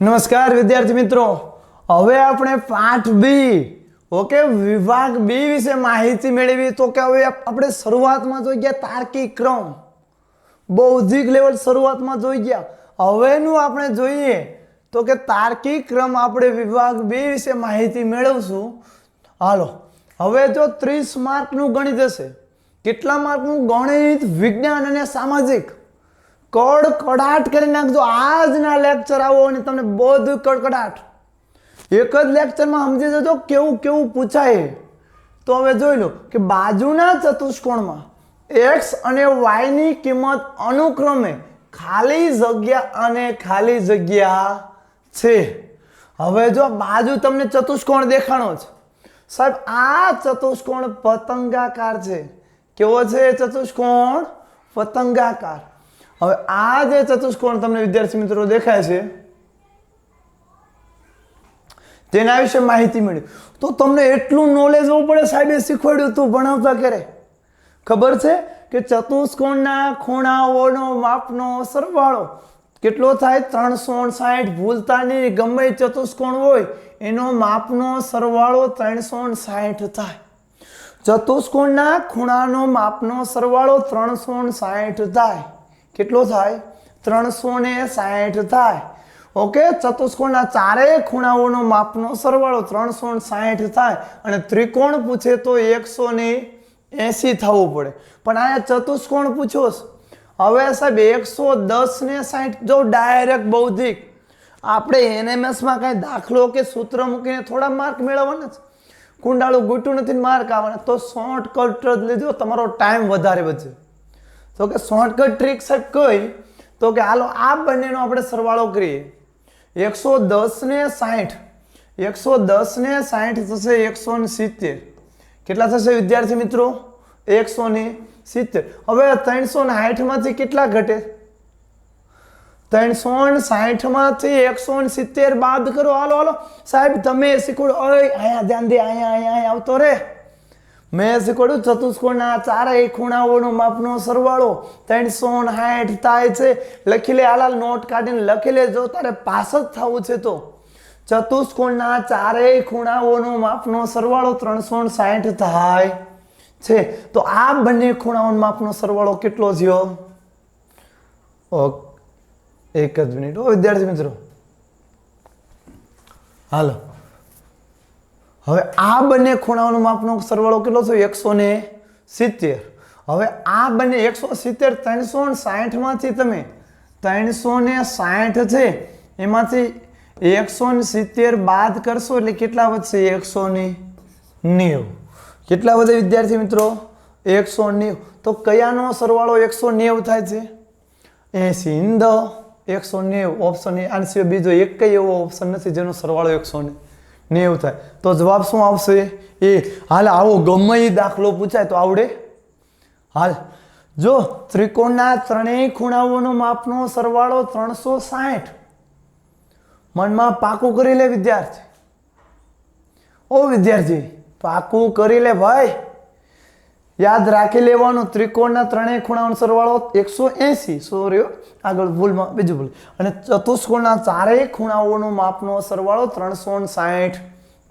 નમસ્કાર વિદ્યાર્થી મિત્રો, હવે આપણે પાઠ બી ઓકે વિભાગ બી વિશે માહિતી મેળવી. તો કે હવે આપણે શરૂઆતમાં જોઈ ગયા તાર્કિક ક્રમ, બૌદ્ધિક લેવલ શરૂઆતમાં જોઈ ગયા. હવેનું આપણે જોઈએ તો કે તાર્કિક ક્રમ આપણે વિભાગ બી વિશે માહિતી મેળવશું. હાલો, હવે જો 30 માર્કનું ગણિત હશે. કેટલા માર્કનું ગણિત, વિજ્ઞાન અને સામાજિક. કડકડાટ કરી નાખજો. આજના લેક્ચર આવો અને તમને બધું કડકડાટ એક જ લેક્ચરમાં સમજી જજો કેવું કેવું પૂછાય. તો હવે જોઈ લો કે બાજુના ચતુષ્કોણમાં x અને y ની કિંમત અનુક્રમે ખાલી જગ્યા અને ખાલી જગ્યા છે. હવે જો બાજુ તમને ચતુષ્કોણ દેખાણો છે સાહેબ, આ ચતુષ્કોણ પતંગાકાર છે. કેવો છે ચતુષ્કોણ? પતંગાકાર. હવે આ જે ચતુષ્કોણ તમને વિદ્યાર્થી મિત્રો દેખાય છે તેના વિશે માહિતી મળી. તો તમને એટલું નોલેજ હોવું પડે, સાહેબે શીખવાડ્યું તું ભણાવતા કરે. ખબર છે કે ચતુષ્કોણના ખૂણાઓનો માપનો સરવાળો કેટલો થાય? 360. ભૂલતા નહીં, ગમે ચતુષ્કોણ હોય એનો માપનો સરવાળો 360 થાય. ચતુષ્કોણના ખૂણાનો માપનો સરવાળો 360 થાય. કેટલો થાય? 360 થાય. ઓકે, ચતુષ્કોણના ચારેય ખૂણાઓનો માપનો સરવાળો 360 થાય. અને ત્રિકોણ પૂછે તો 180 થવું પડે. પણ અહીંયા ચતુષ્કોણ પૂછ્યો છે. હવે સાહેબ 110 ને 60 જો ડાયરેક્ટ બૌદ્ધિક આપણે એનએમએસમાં કાંઈ દાખલો કે સૂત્ર મૂકીને થોડા માર્ક મેળવવાના છે. કુંડાળું ગૂંટું નથી માર્ક આવવાના. તો શોર્ટકટ જ લીધો, તમારો ટાઈમ વધારે બચે. તો કે શોર્ટકટ ટ્રીક સાહેબ કઈ? તો કે હાલો આ બંનેનો આપણે સરવાળો કરીએ. 110 ને 60, 110 ને 60 થશે 170. કેટલા થશે વિદ્યાર્થી મિત્રો? 170. હવે 360 માંથી કેટલા ઘટે? 360 માંથી 170 બાદ કરો. હાલો હાલો સાહેબ તમે શીખવાડો. અહીંયા ધ્યાન દે, અહીંયા આવતો રે. મેં શીખવાડ્યું ચતુષ્કોણના ચારેય ખૂણાઓનો માપનો સરવાળો 360 થાય છે. લખી લે, હાલ નોટ કાઢીને લખી લે. જો તારે પાસ જ થવું છે તો ચતુષ્કોણના ચારેય ખૂણાઓનો માપનો સરવાળો 360 થાય છે. તો આ બંને ખૂણાઓનો માપનો સરવાળો કેટલો થયો? એક જ મિનિટ વિદ્યાર્થી મિત્રો. હાલો, હવે આ બંને ખૂણાઓનો માપનો સરવાળો કેટલો થયો? 170. હવે આ બંને 170 360 માંથી તમે 360 છે એમાંથી 170 બાદ કરશો એટલે કેટલા વધશે? 190. કેટલા વધે વિદ્યાર્થી મિત્રો? 190. તો કયાનો સરવાળો 190 થાય છે? 80. 190 ઓપ્શન એ. આના સિવાય બીજો એક કઈ એવો ઓપ્શન નથી જેનો સરવાળો 190 થાય. તો જવાબ શું આવશે? એ. હાલ આવો ગમે એ દાખલો પૂછાય તો આવડે. હાલ જો ત્રિકોણના ત્રણેય ખૂણાઓનો માપનો સરવાળો 360. મનમાં પાકું કરી લે વિદ્યાર્થી. ઓ વિદ્યાર્થી પાકું કરી લે ભાઈ, યાદ રાખી લેવાનું. ત્રિકોણના ત્રણેય ખૂણાઓનો સરવાળો 180. સોરી આગળ ભૂલમાં બીજું ભૂલ. અને ચતુષ્કોણના ચારેય ખૂણાઓનો માપનો સરવાળો 360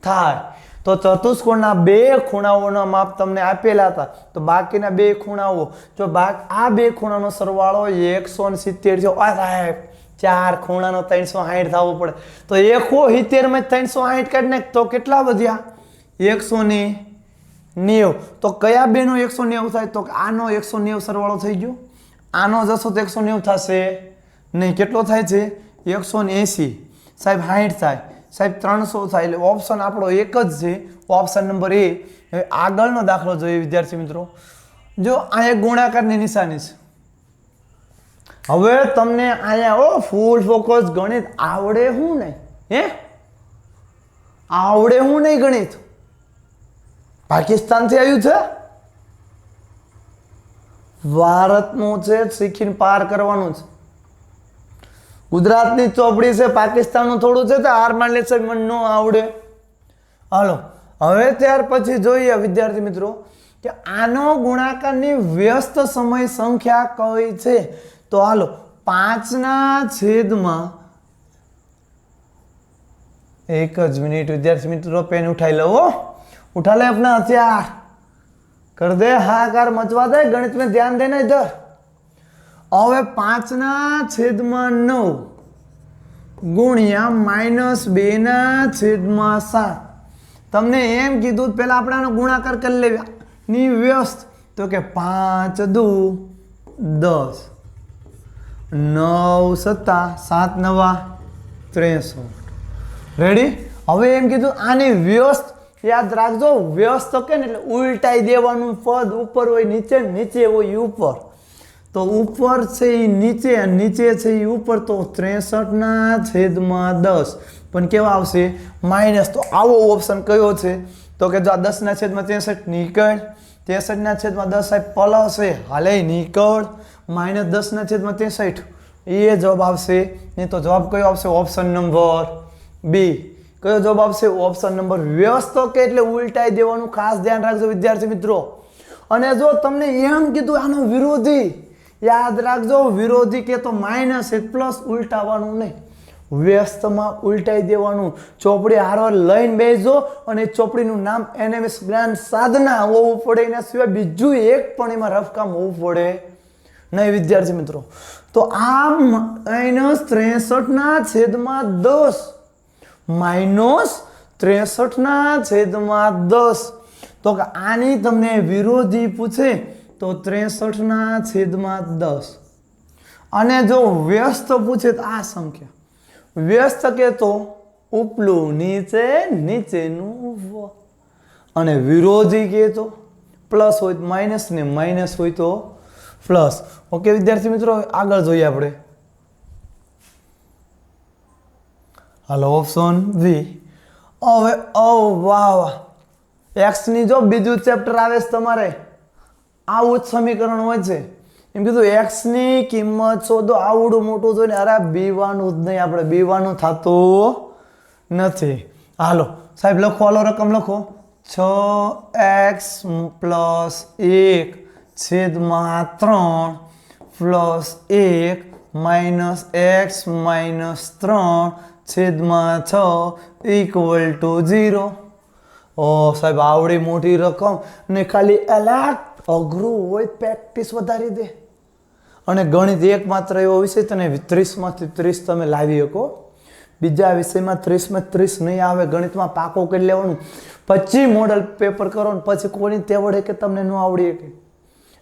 થાય. તો ચતુષ્કોણના બે ખૂણાઓના માપ તમને આપેલા હતા. તો બાકીના બે ખૂણાઓ જો આ બે ખૂણાનો સરવાળો 170 થયો. સાહેબ ચાર ખૂણાનો 360 થવો પડે. તો 170 માં 360 કાઢી નાખ તો કેટલા વધ્યા? 190. તો કયા બે નો 190 થાય? તો આનો 190 સરવાળો થઈ ગયો. આનો જશો તો 190 થશે નહીં. કેટલો થાય છે? 180. સાહેબ 60 થાય. સાહેબ 300 થાય. એટલે ઓપ્શન આપણો એક જ છે, ઓપ્શન નંબર એ. હવે આગળનો દાખલો જોઈએ વિદ્યાર્થી મિત્રો. જો અહીંયા ગુણાકારની નિશાની છે. હવે તમને અહીંયા ફૂલ ફોકસ ગણિત આવડે હું નહીં? આવડે હું નહીં ગણિત? પાકિસ્તાનથી આવ્યું છે, ભારતનું છે, શીખીને પાર કરવાનું છે. ગુજરાતની ચોપડી છે, પાકિસ્તાનનું થોડું છે. તો હાર માની લેશે મને ન આવડે. હાલો હવે ત્યાર પછી જોઈએ વિદ્યાર્થી મિત્રો કે આનો ગુણાકારની વ્યસ્ત સમય સંખ્યા કઈ છે? તો હાલો 5 ના છેદમાં एक ज मिनट विद्यार्थी मित्रों, पेन उठाई लो, उठा ले अपना हथियार, कर दे हाहाकार मचवा दे, गणित में ध्यान देना इधर। હવે 5/9 ગુણ્યા -2/7 તમને એમ કીધું પેલા આપણે આનો ગુણાકાર કરી લેવા ની વ્યસ્ત, તો કે 5 દુ 10, 9 સત્તા 7 નવા 63। રેડી? હવે એમ કીધું આની વ્યસ્ત યાદ રાખજો, વ્યસ્ત કે ને એટલે ઉલટાઈ દેવાનું, પદ ઉપર હોય નીચે, નીચે હોય ઉપર, તો ઉપર છે એ નીચે, નીચે છે એ ઉપર, તો 63/10 પણ કેવા આવશે? માઇનસ। તો આવો ઓપ્શન કયો છે? તો કે જો આ 10/63 નીકળ, 63/10 સાહેબ પ્લસ છે, હાલે નીકળ, -10/63 એ જવાબ આવશે। નહીં તો જવાબ કયો આવશે? Option number B. કયો જવાબ આવશે? ઓપ્શન નંબર વ્યસ્ત કે એટલે ઉલટાઈ દેવાનું, ખાસ ધ્યાન રાખજો વિદ્યાર્થી મિત્રો। અને જો તમને એમ કીધું આનો વિરોધી, યાદ રાખજો વિરોધી કે તો માઇનસ એક પ્લસ, ઉલટાવાનું નહીં, વ્યસ્તમાં ઉલટાઈ દેવાનું। ચોપડી હારો લઈને બેસજો અને ચોપડીનું નામ NMS જ્ઞાન સાધના હોવું પડે, એના સિવાય બીજું એક પણ એમાં રફકામ હોવું પડે નહીં વિદ્યાર્થી મિત્રો। તો આ -63/10 -63/10, તો કે આની તમને વિરોધી પૂછે તો 63/10, અને જો વ્યસ્ત પૂછે તો આ સંખ્યા, વ્યસ્ત કે તો ઉપલું નીચે, નીચેનું ઉપર, અને વિરોધી કે તો પ્લસ હોય તો માઇનસ ને માઇનસ હોય તો પ્લસ। ઓકે વિદ્યાર્થી મિત્રો, આગળ જોઈએ આપણે। હાલો ઓપ્શન બી। હવે વાહ, એક્સ ની જો બીજું ચેપ્ટર આવે છે તમારે, આવું જ સમીકરણ હોય છે। એમ કીધું એક્સ ની કિંમત શોધો, આવડું મોટું જોઈને અરે બીવાનું જ નહીં, આપણે બીવાનું થતું નથી। હાલો સાહેબ લખો, હાલો રકમ લખો, 6x + 1/3 + 1 - x - 3/6 = 0। ઓ સાહેબ આવડી મોટી રકમ ને ખાલી અલગ અઘરું હોય, પ્રેક્ટિસ વધારી દે। અને ગણિત એકમાત્ર એવો વિષય તને 30માંથી 30 તમે લાવી શકો, બીજા વિષયમાં 30માં 30 નહીં આવે। ગણિતમાં પાકો કરી લેવાનું, પછી મોડલ પેપર કરો ને પછી કોની તેવડે કે તમને ન આવડી શકે।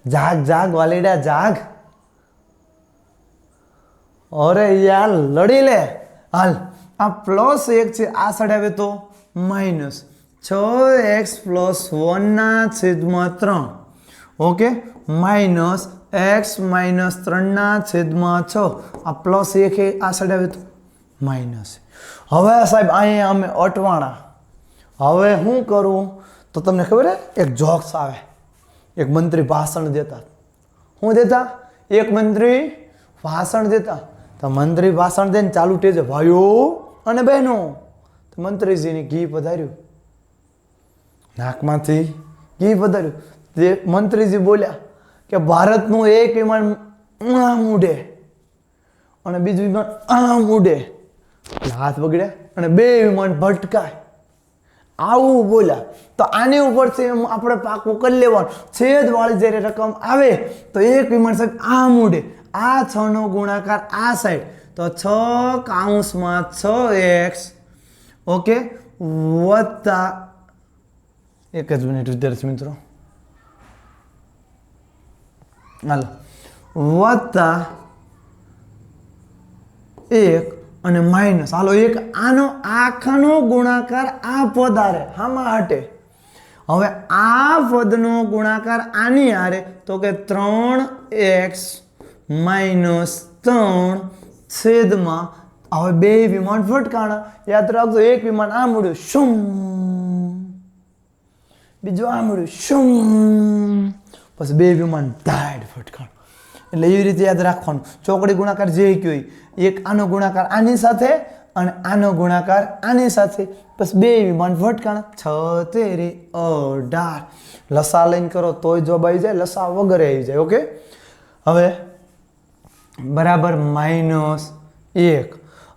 જાગ જાગ વાલીડા જાગ, અરે યાર લડી લે। હાલ આ +1 છે, આ સાઈડ આવે તો minus 6x + 1/3, okay, minus x - 3/6, આ +1 આ સાઈડ આવે તો માઇનસ। હવે સાહેબ અહીંયા અમે અટવાણા, હવે શું કરું? તો તમને ખબર હે એક જોક્સ આવે, એક મંત્રી ભાષણ દેતા, શું દેતા? એક મંત્રી ભાષણ દેતા, તો મંત્રી ભાષણ દઈને ચાલુ ટેજે ભાઈઓ અને બહેનો, તો મંત્રીજીને ઘી પધાર્યું, નાકમાંથી ઘી પધાર્યું, તે મંત્રીજી બોલ્યા કે ભારતનું એક વિમાન આમ ઉડે અને બીજું વિમાન આમ ઉડે, હાથ બગડ્યા અને બે વિમાન ભટકાય, આવું બોલ્યા। તો આની ઉપરથી આપણે પાકું કરી લેવાનું, છેદવાળી જ્યારે રકમ આવે તો એક વિમાન સાહેબ આમ ઉડે, આ 6 નો ગુણાકાર આ સાઈડ, તો 6/6x, ઓકે, વત્તા, એક જ મિનિટ વિદ્યાર્થી મિત્રો, હાલો, વત્તા 1 અને માઇનસ, હાલો એક આનો આખાનો ગુણાકાર આ પદ હારે આમાં હટે। હવે આ પદનો ગુણાકાર આની હારે, તો કે 3x - 3 છેદમાં, હવે બે વિમાન ફટકાણા, યાદ રાખજો, એક વિમાન આમ ઉડ્યું શુમ, બીજું આમ ઉડ્યું શુમ, પછી બે વિમાન ધાડ ફટકાણ, એટલે એવી રીતે યાદ રાખવાનું। ચોકડી ગુણાકાર જે કયો, એક આનો ગુણાકાર આની સાથે અને આનો ગુણાકાર આની સાથે, પછી બે વિમાન ફટકાણ, 6 તેરી 18, લસા લઈને કરો તોય જવાબ આવી જાય, લસા વગર આવી જાય। ઓકે, હવે બરાબર -1,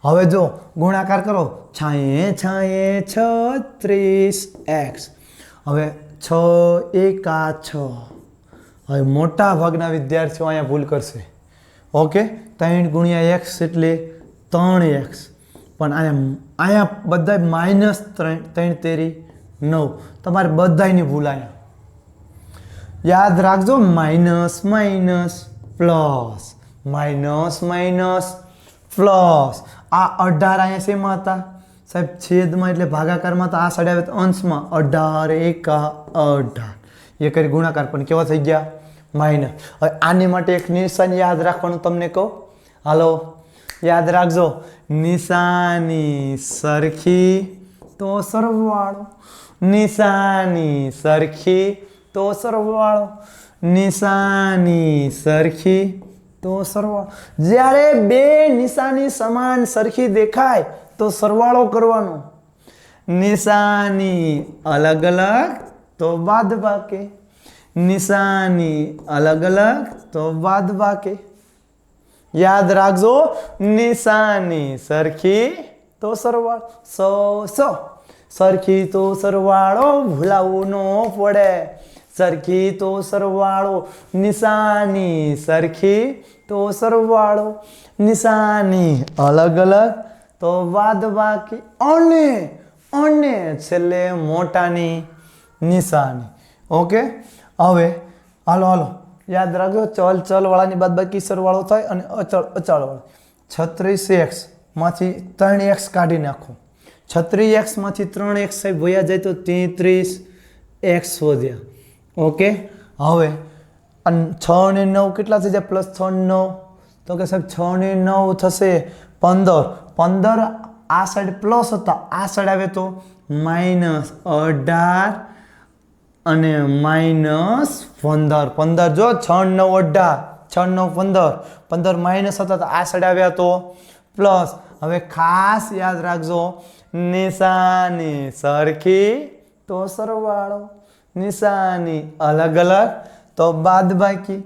હવે જો ગુણાકાર કરો, છાંયે છાંયે 36x. હવે 6 એકા 6. હવે મોટા ભાગના વિદ્યાર્થીઓ અહીંયા ભૂલ કરશે. ઓકે, 3 ગુણ્યા x એટલે 3x. પણ અહીંયા બધા માઇનસ 3 તેરી 9. તમારે બધાની ભૂલ અહીંયા યાદ રાખજો. Minus minus plus, minus minus plus. આ 18 અહીંયા શેમાં હતા સાહેબ? છેદમાં એટલે ભાગાકારમાં. તો આ સાઈડ આવે તો અંશમાં. 18 એકા 18. એ કરી ગુણાકાર પણ કેવા થઈ ગયા? માઇનસ. હવે આની માટે એક નિશાની યાદ રાખવાનું તમને કહું. હાલો યાદ રાખજો. નિશાની સરખી તો સરવાળો, નિશાની સરખી તો સરવાળો, નિશાની સરખી તો સરવાળો. જ્યારે બે નિશાની સમાન સરખી દેખાય તો સરવાળો કરવાનો. નિશાની અલગ અલગ તો બાદબાકી, નિશાની અલગ અલગ તો બાદબાકી. યાદ રાખજો. નિશાની સરખી તો સરવાળો. 100 સરખી તો સરવાળો ભૂલાવવું ન પડે. સરખી તો સરવાળો, નિશાની સરખી તો સરવાળો, નિશાની અલગ અલગ તો બાદબાકી. અને છેલ્લે મોટાની નિશાની. ઓકે, હવે હાલો યાદ રાખજો. ચલ વાળાની બાદબાકી સરવાળો થાય અને અચળ વાળો. 36x માંથી 3x કાઢી નાખો. 36x માંથી 3x સાહેબ વયા જાય તો 33x વધ્યા. ઓકે, હવે 6 ને 9 કેટલા થઈ જાય? પ્લસ 6 ને 9 તો કે સાહેબ 6 ને 9 થશે 15. આ સાઈડ પ્લસ હતા, આ સાઈડ આવે તો માઇનસ 18 અને માઇનસ 15. જો 6 9 18, 6 9 15. 15 માઇનસ હતા તો આ સાઈડ આવ્યા તો પ્લસ. હવે ખાસ યાદ રાખજો. નિશાની સરખી તો સરવાળો, નિશાની અલગ અલગ તો બાદબાકી.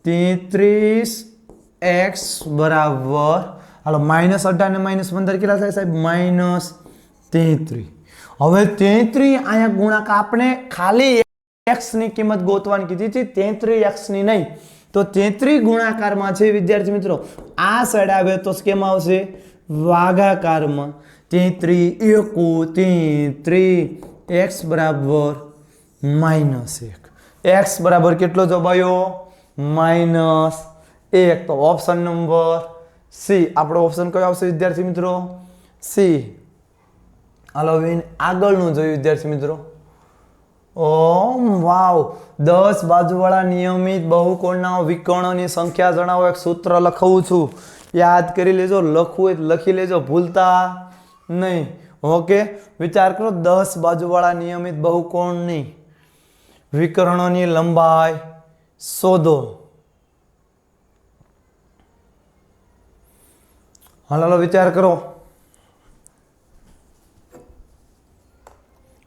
33x બરાબર હાલો માઇનસ 18 ને માઇનસ 15 કેટલા થાય સાહેબ? માઇનસ 33. હવે 33 અહીંયા ગુણાકાર આપણે ખાલી x ની કિંમત ગોતવાની કીધી હતી, 33x ની નહીં. તો 33 ગુણાકારમાં છે વિદ્યાર્થી મિત્રો. આ સાઈડ આવે તો કેમ આવશે? ભાગાકારમાં. 33 એકુ 33 x બરાબર -1. x બરાબર કેટલો જવાબ આવ્યો? -1. તો ઓપ્શન નંબર સી. આપણો ઓપ્શન કયો આવશે વિદ્યાર્થી મિત્રો? સી. હાલો આગળનું જોયું વિદ્યાર્થી મિત્રો. ઓ વાવ. 10 બાજુવાળા નિયમિત બહુકોણના વિકર્ણોની સંખ્યા જણાવો. એક સૂત્ર લખાવું છું, યાદ કરી લેજો. લખવું એટલે લખી લેજો, ભૂલતા નહીં. ઓકે, વિચાર કરો. 10 બાજુવાળા નિયમિત બહુકોણની વિકર્ણોની લંબાઈ શોધો. હાલો વિચાર કરો.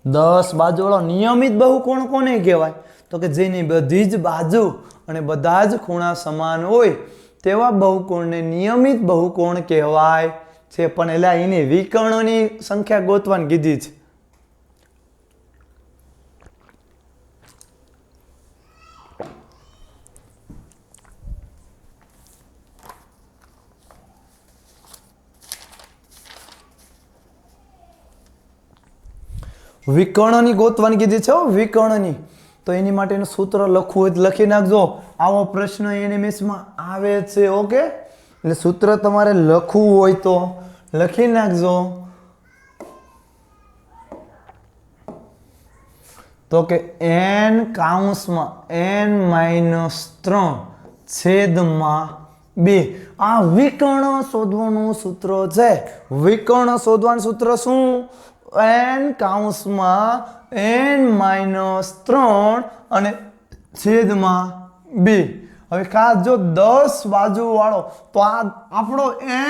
10 બાજુવાળો નિયમિત બહુકોણ કોને કહેવાય? તો કે જેની બધી જ બાજુ અને બધા જ ખૂણા સમાન હોય તેવા બહુકોણને નિયમિત બહુકોણ કહેવાય છે. પણ એટલે એની વિકર્ણોની સંખ્યા ગોતવાની કીધી છે. વિકર્ણની ગોતવાની કીધી છે. વિકર્ણની તો એની માટેનું સૂત્ર લખવું હોય તો લખી નાખજો. આવો પ્રશ્ન એનિમેશમાં આવે છે. ઓકે, એટલે સૂત્ર તમારે લખવું હોય તો લખી નાખજો. તો કે n કૌંસમાં n-3 છેદમાં 2. આ વિકર્ણ શોધવાનું સૂત્ર છે. વિકર્ણ શોધવાનું સૂત્ર શું? n કૌંસમાં n-3 અને છેદમાં 2. હવે ખાસ જો 10 બાજુ વાળો તો આ આપણો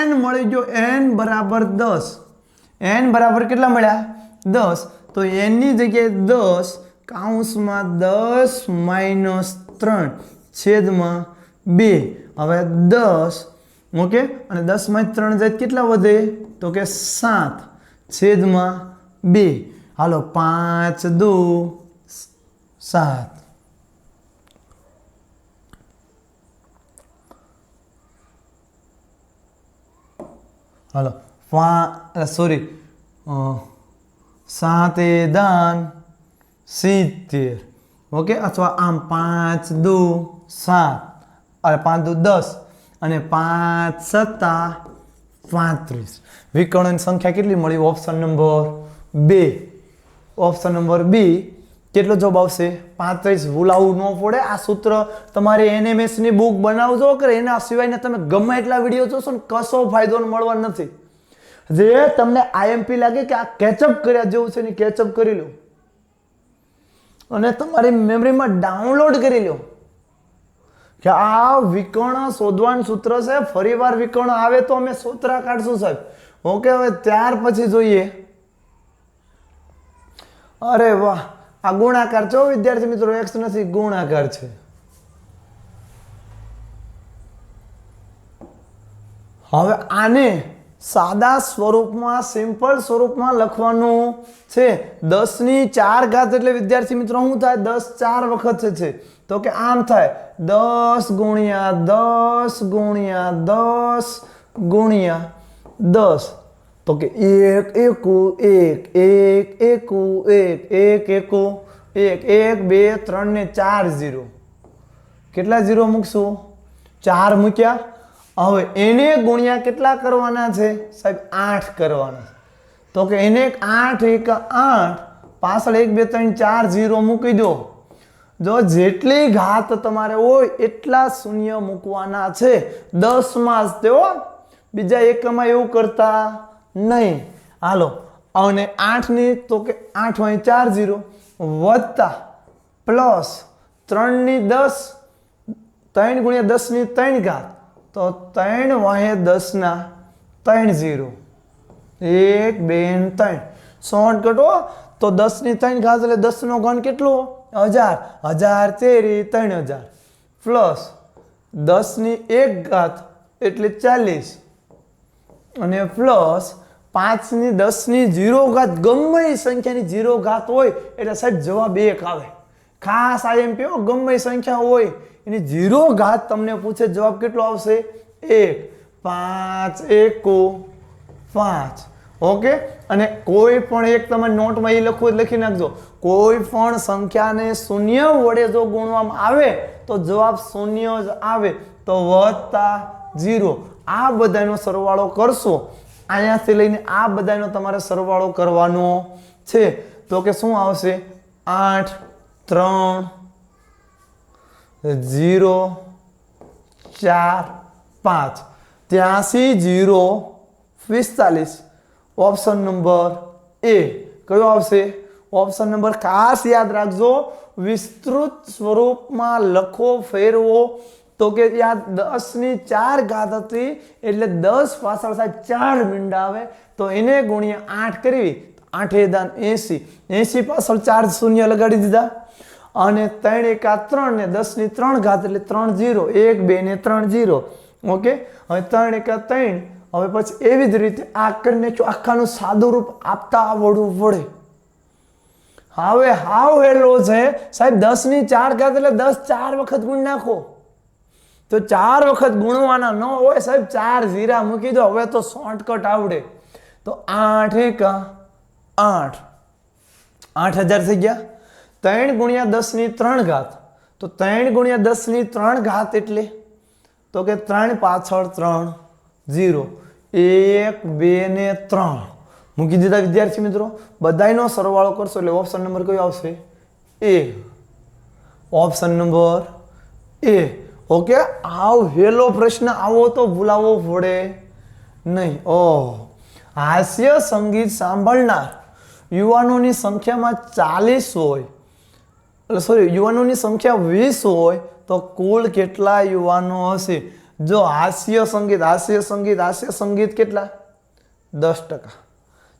n મળી ગયો. n બરાબર 10. n બરાબર કેટલા મળ્યા? 10. તો n ની જગ્યાએ 10 કૌંસમાં 10-3 છેદમાં 2. હવે 10. ઓકે, અને 10 માંથી 3 જાય કેટલા વધે? તો કે 7/2. હાલો 5 દુ 7. હાલો 7 દાન 70. ઓકે, અથવા આમ 5 દુ 7 અને 5 દુ 10 અને 5 સત્તા 35. વિકર્ણોની સંખ્યા કેટલી મળી? Option number 2. Option number B કેટલો જવાબ આવશે? 35. ભૂલાવું ન પડે. આ સૂત્ર તમારે NMS ની બુક બનાવજો કે એના સિવાયના તમે ગમે એટલા વિડીયો જોશો ને કશો ફાયદો મળવાનો નથી. જે તમને IMP લાગે કે આ કેચઅપ કર્યા જેવું છે ને કેચઅપ કરી લો અને તમારી મેમરીમાં ડાઉનલોડ કરી લો કે આ વિકર્ણ શોધવાનું સૂત્ર છે. ફરીવાર વિકર્ણ આવે તો અમે સૂત્ર કાઢશું સાહેબ. ઓકે, હવે ત્યાર પછી જોઈએ. અરે વાહ, આ ગુણાકાર છે વિદ્યાર્થી મિત્રો, x નથી ગુણાકાર છે. હવે આને સાદા સ્વરૂપમાં સિમ્પલ સ્વરૂપમાં લખવાનું છે. 10 ની 4 ઘાત એટલે વિદ્યાર્થી મિત્રો શું થાય? 10 4 વખત છે. તો કે આમ થાય 10 ગુણ્યા 10 ગુણ્યા 10 ગુણ્યા 10. તો કે 1 એકુ 1 1 એકુ 1 1 એકુ 1 1 2 3 ને 4 0. કેટલા 0 મૂકશું? 4 મૂક્યા. હવે એને ગુણ્યા કેટલા કરવાના છે સાહેબ? 8 કરવાના. તો કે એને 8 1 8 પાછળ 1 2 3 4 0 મૂકી દો. જો જેટલી ઘાત તમારે હોય એટલા શૂન્ય મૂકવાના છે. 10 માં જ તેઓ, બીજા એકમાં એવું કરતા નહીં. હાલો, અને 8 ની તો કે 8 અહીં 4 0 વત્તા પ્લસ 3 ની 10 3 ગુણ્યા 10 ની 3 ઘાત તો 3 વાહે 10 ના 3 0 1 2 3 શોર્ટકટ હો. તો 10 ની 3 ઘાત એટલે 10 નો ઘન કેટલો? 1000. 1000 તેરી 3000 પ્લસ 10 ની 1 ઘાત એટલે 40 અને પ્લસ 5 ની 10 ની 0 ઘાત. ગમે એ સંખ્યાની 0 ઘાત હોય એટલે સાહેબ જવાબ 1 આવે. ખાસ IMP ગમે એ સંખ્યા હોય એની 0 ઘાત તમને પૂછે જવાબ કેટલો આવશે? 1. 5 એકુ 5. ઓકે, અને કોઈ પણ એક તમારે નોટમાં એ લખવું લખી નાખજો. કોઈ પણ સંખ્યાને શૂન્ય વડે જો ગુણવામાં આવે તો જવાબ શૂન્ય જ આવે. તો વત્તા 0 આ બધાનો સરવાળો કરશો. અહીંયાથી લઈને આ બધાનો તમારે સરવાળો કરવાનો છે. તો કે શું આવશે? 8 3 0 4 5 83 0 45. ઓપ્શન નંબર એ કયો આવશે? ઓપ્શન નંબર ખાસ યાદ રાખજો. વિસ્તૃત સ્વરૂપમાં લખો ફેરવો તો કે યાદ 10 ની 4 ઘાત હતી એટલે 10 પાછળ સાહેબ 4 મીંડા આવે તો એને ગુણ્યા 8 કરવી. 8 દાન 80 80 પાછળ 4 શૂન્ય લગાડી દીધા અને 3 એકા 3 ને 10 ની 3 ઘાત એટલે 3 0 1 2 ને 3 0. ઓકે, હવે 3 એકા 3. હવે પછી એવી જ રીતે આ કરીને આખાનું સાદું રૂપ આપતા આવડવું પડે. હવે હાવ હેલો છે સાહેબ 10 ની 4 ઘાત એટલે 10 4 વખત ગુણ નાખો. તો 4 વખત ગુણવાના ન હોય સાહેબ 4 0 મૂકી દો. હવે તો શોર્ટકટ આવડે. તો 8 એકા 8 8000 થઈ ગયા. 3 ગુણ્યા 10 ની 3 ઘાત તો 3 ગુણ્યા 10 ની 3 ઘાત એટલે તો કે 3 પાછળ 3 0 1 2 ને 3 મૂકી દીધા વિદ્યાર્થી મિત્રો. બધાયનો સરવાળો કરશો એટલે ઓપ્શન નંબર કયો આવશે? એ. ઓપ્શન નંબર એ. ઓકે, આવ હેલો પ્રશ્ન આવો તો ભૂલાવો પડે નહીં. હાસ્ય સંગીત સાંભળનાર યુવાનોની સંખ્યામાં 40 હોય, યુવાનોની સંખ્યા 20 હોય તો કુલ કેટલા યુવાનો હશે? જો હાસ્ય સંગીત કેટલા? 10%.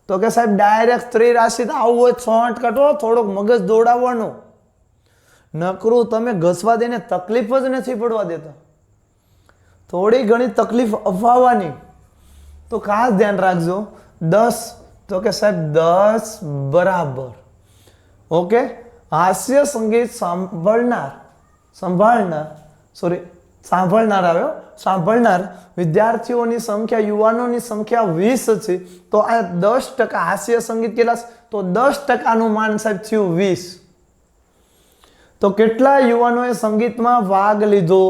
તો કે સાહેબ ડાયરેક્ટ ત્રિરાશિ આવું હોય શોર્ટકટ હો, થોડોક મગજ દોડાવવાનું. નકરું તમે ઘસવા દઈને તકલીફ જ નથી પડવા દેતા. થોડી ઘણી તકલીફ અપાવવાની. તો ખાસ ધ્યાન રાખજો 10 તો કે સાહેબ 10 બરાબર ઓકે હાસ્ય સંગીત સાંભળનાર આવ્યો સાંભળનાર વિદ્યાર્થીઓની સંખ્યા યુવાનોની સંખ્યા 20 છે તો આ 10% હાસ્ય સંગીત કેટલા તો 10% નું માન સાહેબ થયું 20 તો કેટલા યુવાનોએ સંગીતમાં ભાગ લીધો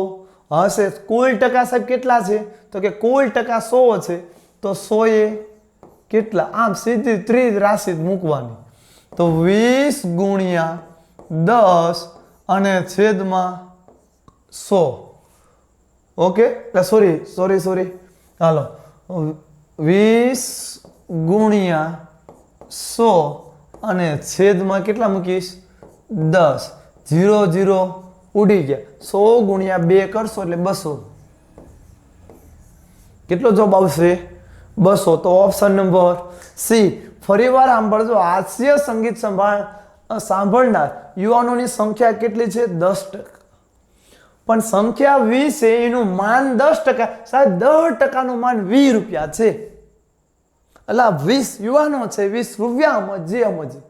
હશે કુલ ટકા સાહેબ કેટલા છે તો કે કુલ ટકા 100 છે તો 100 એ કેટલા આમ સીધી ત્રીજ રાશિ મૂકવાની તો 20 ગુણ્યા 10 અને છેદમાં 100 ઓકે સોરી હાલો 20 ગુણ્યા 100 અને છેદમાં કેટલા મૂકીશ 10 0 0 ઉડી ગયા 100 ગુણ્યા 2 કરશો એટલે 200 કેટલો જવાબ આવશે 200 તો ઓપ્શન નંબર સી ફરીવાર સાંભળજો હાસ્ય સંગીત સાંભળનાર યુવાનોની સંખ્યા કેટલી છે 10% પણ સંખ્યા 20 છે એનું માન 10% સાહેબ 10% નું માન 20 રૂપિયા છે એટલે 20 યુવાનો છે 20 રૂપિયા સમજી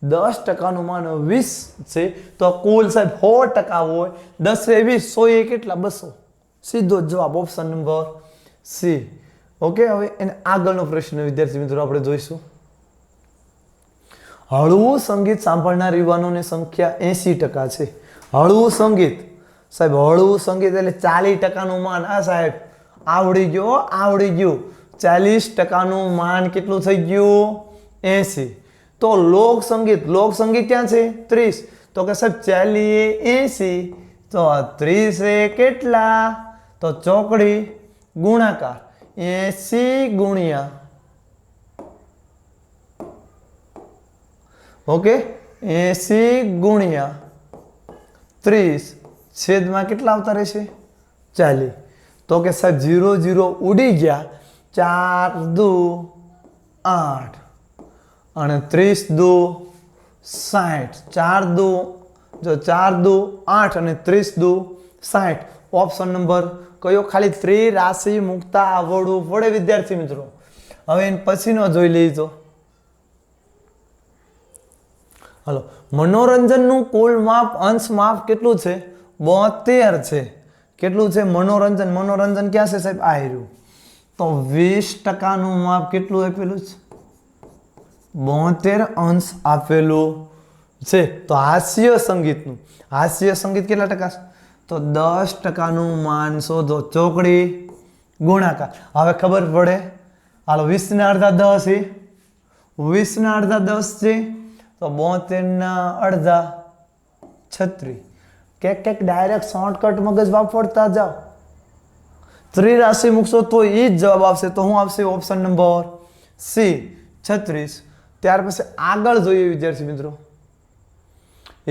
10% નું માન 20 છે તો કુલ સાહેબ 100% હોય 10 એ 20 100 એ કેટલા 200 સીધો જવાબ ઓપ્શન નંબર સી ઓકે હવે એને આગળનો પ્રશ્ન વિદ્યાર્થી મિત્રો આપણે જોઈશું હળવું સંગીત સાંભળનાર યુવાનોની સંખ્યા 80% છે હળવું સંગીત સાહેબ હળવું સંગીત એટલે 40% નું માન આ સાહેબ આવડી ગયું 40% નું માન કેટલું થઈ ગયું 80 તો લોક સંગીત ક્યાં છે 30 તો કે સાહેબ 40 એ 80 તો 30 એ કેટલા તો ચોકડી ગુણાકાર 80 ગુણ્યા ઓકે 80 ગુણ્યા 30 છેદમાં કેટલા આવતા રહેશે 40 તો કે સાહેબ 0 0 ઉડી ગયા 4 દુ 8 અને 30 દુ 60 4 દુ 8 અને 30 દુ 60 ઓપ્શન નંબર કયો ખાલી 3 રાશિ મુકતા આવડવું પડે વિદ્યાર્થી મિત્રો હવે એને પછીનો જોઈ લઈજો હાલો મનોરંજનનું કુલ માપ અંશ માપ કેટલું છે 72 છે કેટલું છે મનોરંજન ક્યાં છે સાહેબ આ રહ્યું તો 20% નું માપ કેટલું આપેલું છે 72 અંશ આપેલું છે તો હાસ્ય સંગીત કેટલા ટકા છે તો 10% નું માન શોધો ચોકડી ગુણાકાર હવે ખબર પડે હાલો 20 ના અડધા 10 છે 20 ના અડધા 10 છે તો 72 ના અડધા 36 કે ડાયરેક્ટ શોર્ટકટ મગજ વાપરતા જાઓ 3 રાશિ મૂકશો તો એ જ જવાબ આવશે તો હું આવશે ઓપ્શન નંબર સી 36 ત્યાર પછી આગળ જોઈએ વિદ્યાર્થી મિત્રો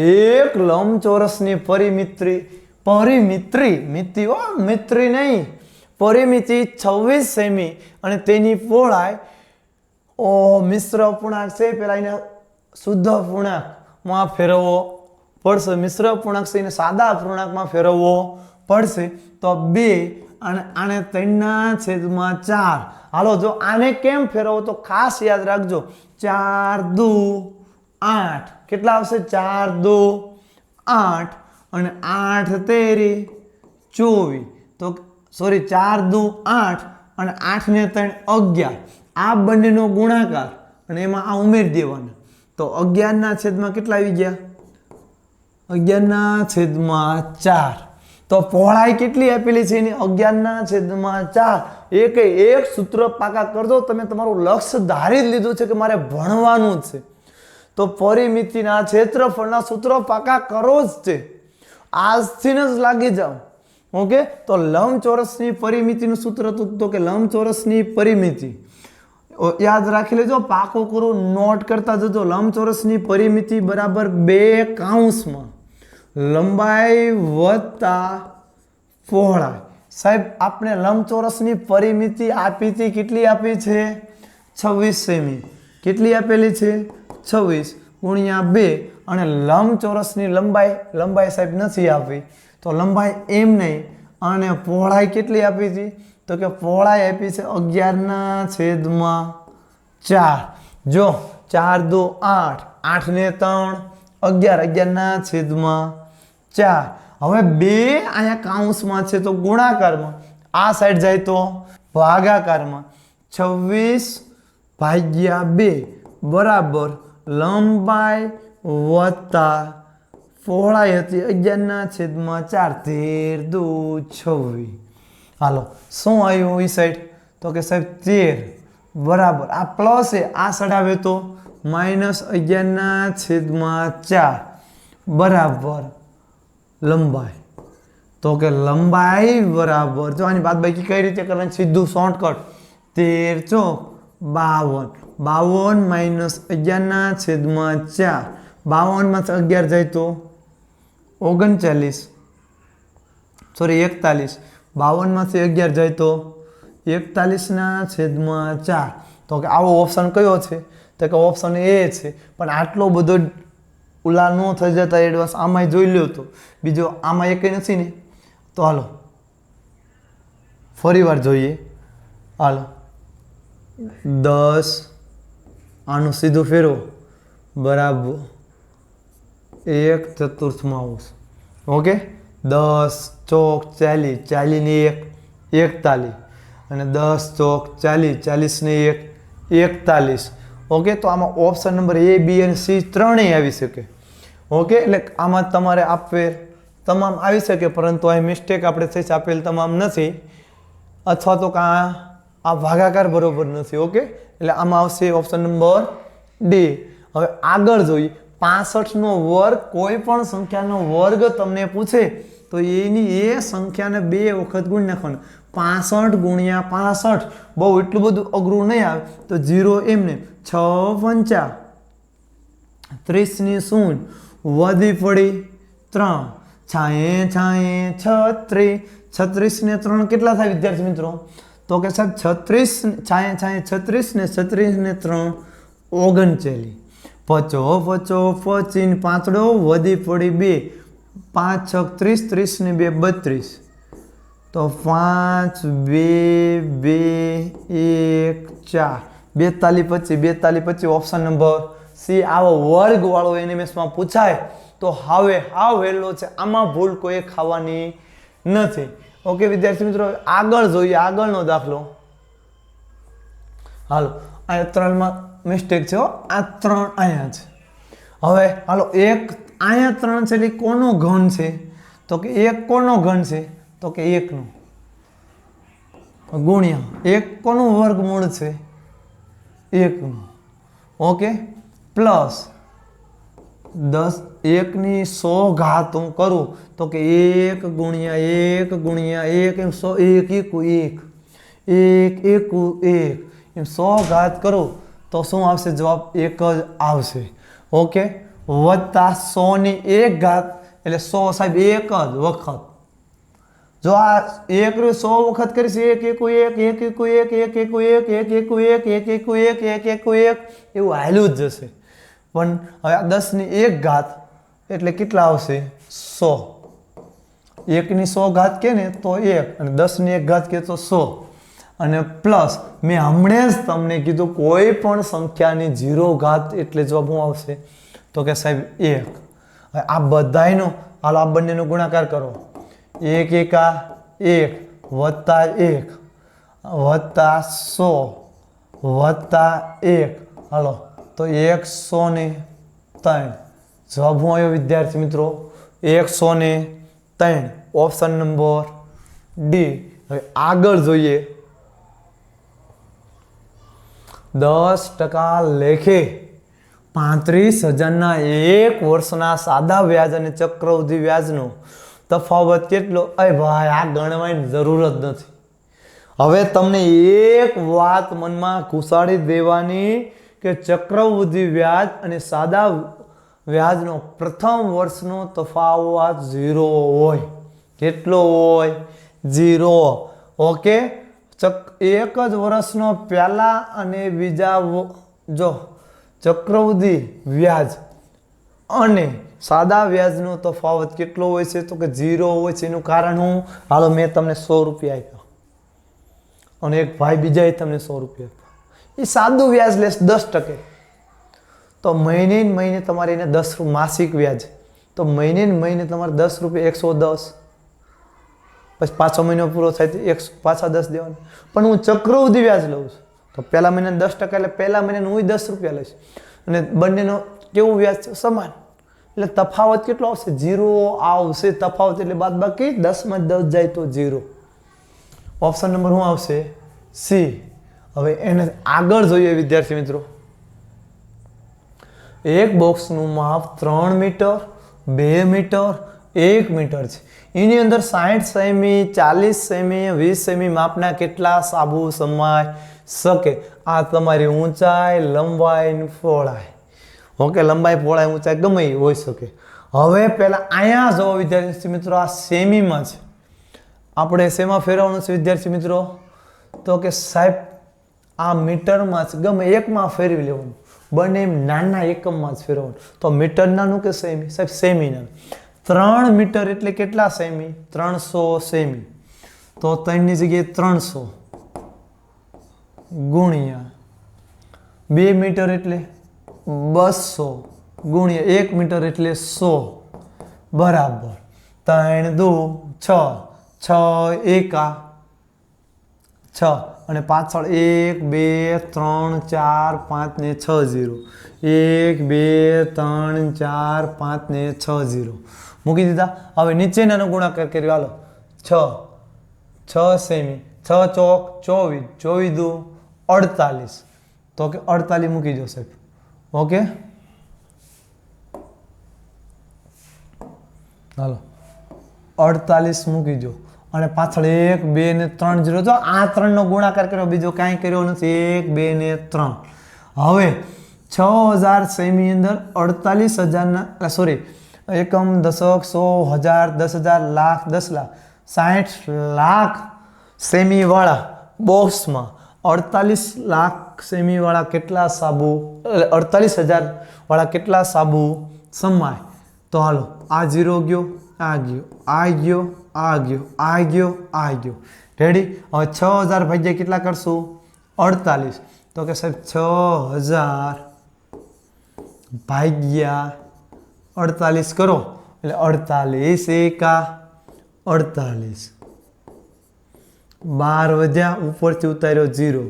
એક લંબચોરસની પરિમિતિ નહીં પરિમિતિ 26 સેમી અને તેની પહોળાઈ મિશ્ર અપૂર્ણાંક છે પેલા એને શુદ્ધ અપૂર્ણાંકમાં ફેરવવો પડશે મિશ્ર અપૂર્ણાંક છે એને સાદા અપૂર્ણાંકમાં ફેરવવો પડશે તો 2 અને આને 3/4 હાલો જો આને કેમ ફેરવવો તો ખાસ યાદ રાખજો 4 દુ 8 કેટલા આવશે 4 દુ 8 અને 8 તેરી 24 તો સોરી 4 દુ 8 અને 8 ને 3 11 આ બંનેનો ગુણાકાર અને એમાં આ ઉમેરી દેવાનો તો 11 ના છેદમાં કેટલા આવી ગયા 11 ના છેદમાં 4 તો પહોળાઈ કેટલી આપેલી છે એની 11 ના છેદમાં 4 એક સૂત્ર પાકા કરજો તમે તમારું લક્ષ્ય ધારી જ લીધું છે કે મારે ભણવાનું જ છે તો પરિમિતિના ક્ષેત્રફળના સૂત્રો પાકા કરો જ છે આજથી જ લાગી જાઓ ઓકે તો લંબચોરસની પરિમિતિનું સૂત્ર તો કે લંબચોરસની પરિમિતિ યાદ રાખી લેજો પાકો કરો નોટ કરતા જજો લંબચોરસની પરિમિતિ બરાબર 2 કૌંસમાં લંબાઈ વત્તા પહોળાઈ સાહેબ આપણે લંબચોરસની પરિમિતિ આપી હતી કેટલી આપી છે 26 સેમી કેટલી આપેલી છે 26 ગુણ્યા 2 અને લંબચોરસની લંબાઈ સાહેબ નથી આપી તો લંબાઈ એમ નહીં અને પહોળાઈ કેટલી આપી હતી તો તો કે પહોળાઈ આપી છે 11/4. જો 4 2 8, 8 ને 3 11, 11/4. હવે 2 અહીંયા કાઉન્સમાં છે તો ગુણાકારમાં, આ સાઈડ જાય તો ભાગાકારમાં. 26/2 બરાબર લંબાઈ વત્તા પહોળાઈ હતી 11/4, 13 2 26. હાલો શું આવ્યું એ સાઈડ? તો કે સાહેબ 13 બરાબર આ પ્લસ છે, આ સડાવે તો -11/4 બરાબર લંબાઈ. તો કે લંબાઈ બરાબર, જો આની બાદબાકી કઈ રીતે કરવાની? સીધું શોર્ટકટ. 13 ચોક 52, 52 -11/4, 52 માંથી 11 જાય તો 39, સોરી 41, 52 માંથી 11 જાય તો 41/4. તો કે આવો ઓપ્શન કયો છે? તો કે ઓપ્શન એ છે. પણ આટલો બધો ઉલા ન થઈ જતા એડવાન્સ આમાં જોઈ લ્યો તો બીજો આમાં એક નથી ને. તો હાલો ફરી વાર જોઈએ. હાલો 10 આનું સીધું ફેરવો બરાબર 1/4. ઓકે 10 ચોક 40, 40 ને 1 41, અને 10 ચોક 40, 40 ને 1 41. ઓકે તો આમાં ઓપ્શન નંબર A, B અને C ત્રણેય આવી શકે. ઓકે એટલે આમાં તમારે આપેલ તમામ આવી શકે, પરંતુ અહીં મિસ્ટેક આપણે થઈ છે, આપેલ તમામ નથી, અથવા તો આ ભાગાકાર બરોબર નથી. ઓકે એટલે આમાં આવશે ઓપ્શન નંબર D. હવે આગળ જોઈએ. 65 નો વર્ગ, કોઈ પણ સંખ્યાનો વર્ગ તમને પૂછે તો એની એ સંખ્યાને 2 વખત ગુણી નાખવાનો. 65 ગુણ્યા 65 બહુ એટલું બધું અઘરું નહીં આવે. તો 0 એમને 6 5 30 ની 0 વધી પડી 3 છાએ 36, 36 ને 3 કેટલા થાય વિદ્યાર્થી મિત્રો? તો કે સાહેબ 36 છાએ 36 ને 36 ને 3 39. 50 25 પાંચડો વધી પડી 2, 5 6 30, 30 ને 2 32. તો 5 2 2 1 4 42 25 ઓપ્શન નંબર C. આવો વર્ગ વાળો એનિમેશમાં પૂછાય તો હવે હાવ વહેલો છે, આમાં ભૂલ કોઈ ખાવાની નથી. ઓકે વિદ્યાર્થી મિત્રો આગળ જોઈએ આગળનો દાખલો. હાલો અહીંયા 3માં મિસ્ટેક છે, આ 3 અહીંયા છે. હવે હાલો એક અહીંયા 3 છે એટલે કોનો ઘન છે? તો કે 1 કોનો ઘન છે? તો કે 1 નો ગુણ્યા 1 કોનું વર્ગમૂળ છે? 1 નું. ઓકે પ્લસ 10 1 ની 100 ઘાત હું કરું તો કે 1 ગુણ્યા 1 ગુણ્યા 1 એમ 100 1 1 એમ 100 ઘાત કરું તો શું આવશે? જવાબ 1 જ આવશે. ઓકે વત્તા 100 ની 1 ઘાત એટલે 100 સાહેબ 1 જ વખત. જો આ 1 100 વખત કરીશ 1 1 1 1 1 1 એવું હાલ્યું જ જશે. પણ હવે 10 ની 1 ઘાત એટલે કેટલા આવશે? 100. 1 ની 100 ઘાત કે ને તો 1, અને 10 ની 1 ઘાત કે તો 100, અને પ્લસ મેં હમણાં જ તમને કીધું કોઈ પણ સંખ્યાની 0 ઘાત એટલે જવાબ શું આવશે? તો કે સાહેબ 1. હવે આ બધાયનો હાલો આ બંનેનો ગુણાકાર કરો. 1 1 1 વત્તા 1 વત્તા 100 વત્તા 1 હાલો તો 103. જવાબ શું આવ્યો વિદ્યાર્થી મિત્રો? 103 ઓપ્શન નંબર D. હવે આગળ જોઈએ. 10% લેખે 35,000ના 1 વર્ષના સાદા વ્યાજ અને ચક્રવૃદ્ધિ વ્યાજનો તફાવત કેટલો? અરે ભાઈ આ ગણવાની જરૂર જ નથી. હવે તમને એક વાત મનમાં ઘુસાડી દેવાની કે ચક્રવૃદ્ધિ વ્યાજ અને સાદા વ્યાજનો પ્રથમ વર્ષનો તફાવત 0 હોય. કેટલો હોય? 0. ઓકે એક જ વર્ષનો પહેલા અને બીજા જો ચક્રવૃદ્ધિ વ્યાજ અને સાદા વ્યાજનો તફાવત કેટલો હોય છે? તો કે 0 હોય છે. એનું કારણ હું હાલો મેં તમને 100 રૂપિયા આપ્યા, અને એક ભાઈ બીજાએ તમને 100 રૂપિયા આપ્યા, એ સાદું વ્યાજ લેશ 10%, તો મહિને ને મહિને તમારે એને 10 માસિક વ્યાજ, તો મહિને ને મહિને તમારે 10 રૂપિયા 110, પછી પાછો મહિનો પૂરો થાય તો પાછા 10 દેવાના. પણ હું ચક્રવૃદ્ધિ વ્યાજ લઉં છું, તો પહેલા મહિને 10%, એટલે પહેલા મહિને હું 10 રૂપિયા લઈશ, અને બંનેનો કેવું વ્યાજ છે? સમાન. એટલે તફાવત કેટલો આવશે? 0 આવશે તફાવત, એટલે બાદબાકી 10 માં 10 જાય તો 0. ઓપ્શન નંબર શું આવશે? સી. હવે એને આગળ જોઈએ વિદ્યાર્થી મિત્રો. એક બોક્સનું માપ 3 મીટર, 2 મીટર, 1 મીટર છે. એની અંદર 60 સેમી, 40 સેમી, 20 સેમી માપના કેટલા સાબુ સમાઈ શકે? આ તમારી ઊંચાઈ, લંબાઈ, પહોળાઈ. ઓકે, લંબાઈ, પહોળાઈ, ઊંચાઈ ગમે એ હોઈ શકે. હવે પહેલા અહીંયા જો વિદ્યાર્થી મિત્રો, આ સેમીમાં છે, આપણે શેમાં ફેરવવાનું છે વિદ્યાર્થી મિત્રો? તો કે સાહેબ આ મીટરમાં છે, ગમે એકમાં ફેરવી લેવાનું, બંને નાના એકમમાં જ ફેરવવાનું. તો મીટર નાનું કે સેમી? સાહેબ સેમી નાનું. 3 મીટર એટલે કેટલા સેમી? 300 સેમી. તો 3 ની જગ્યાએ 300 ગુણ્યા 2 મીટર એટલે 200 ગુણ્યા 1 મીટર એટલે 100 બરાબર 3 2 6 6 1 6 અને પાછળ 1 2 3 4 5 ને 6 0, 1 2 3 4 5 ને 6 0 મૂકી દીધા. હવે નીચેનાનો ગુણાકાર કર્યો, હાલો 6 સેમી, 6 ચોક 24, 24 દુ 48, તો કે 48 મૂકી દો સાહેબ. ઓકે, હાલો 48 મૂકી દો, અને પાછળ 1 2 ને 3 0, તો આ 3 નો ગુણાકાર કર્યો, બીજો કાંઈ કર્યો નથી. 1 2 ને 3. હવે 6000 સેમી અંદર 48,000 સોરી એકમ, દશક, 100, 1000, 10,000, લાખ, 10 લાખ, 60 લાખ સેમી વાળા બોક્સમાં 48 લાખ સેમી વાળા કેટલા સાબુ, 48,000 વાળા કેટલા સાબુ સમાય? તો હાલો આ 0 ગયો, આ ગયો, આ ગયો, આ ગયો, આ ગયો, આ ગયો. રેડી? હવે 6000 ભાગ્યા કેટલા કરશું? 48. તો કે સાહેબ 6000 ભાગ્યા 48 કરો એટલે 48 એકા 48, 12 વધ્યા, ઉપરથી ઉતાર્યો 0,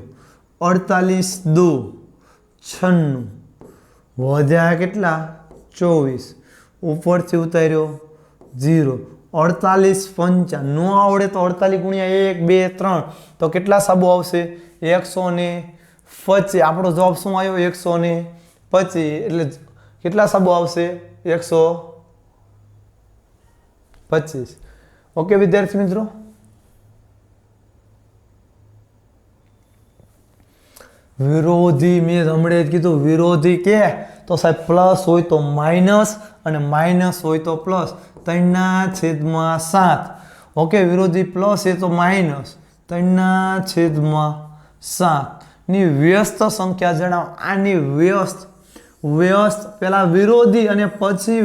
48 દુ 96 વધ્યા કેટલા? 24, ઉપરથી ઉતાર્યો 0, 48 5 નો આવડે તો 48 ગુણ્યા 1 2 3, તો કેટલા સાબુ આવશે? 125. આપણો જવાબ શું આવ્યો? 125. એટલે કેટલા સાબુ આવશે? 125. ઓકે વિદ્યાર્થી મિત્રો, વિરોધી મેં હમણાં જ કીધું, વિરોધી કે તો સાહેબ પ્લસ હોય તો માઇનસ, અને માઇનસ હોય તો પ્લસ, 3/7. ઓકે, વિરોધી પ્લસ એ તો માઇનસ, 3/7 ની વ્યસ્ત સંખ્યા જણાવો. આની વ્યસ્ત પહેલા વિરોધી અને પછી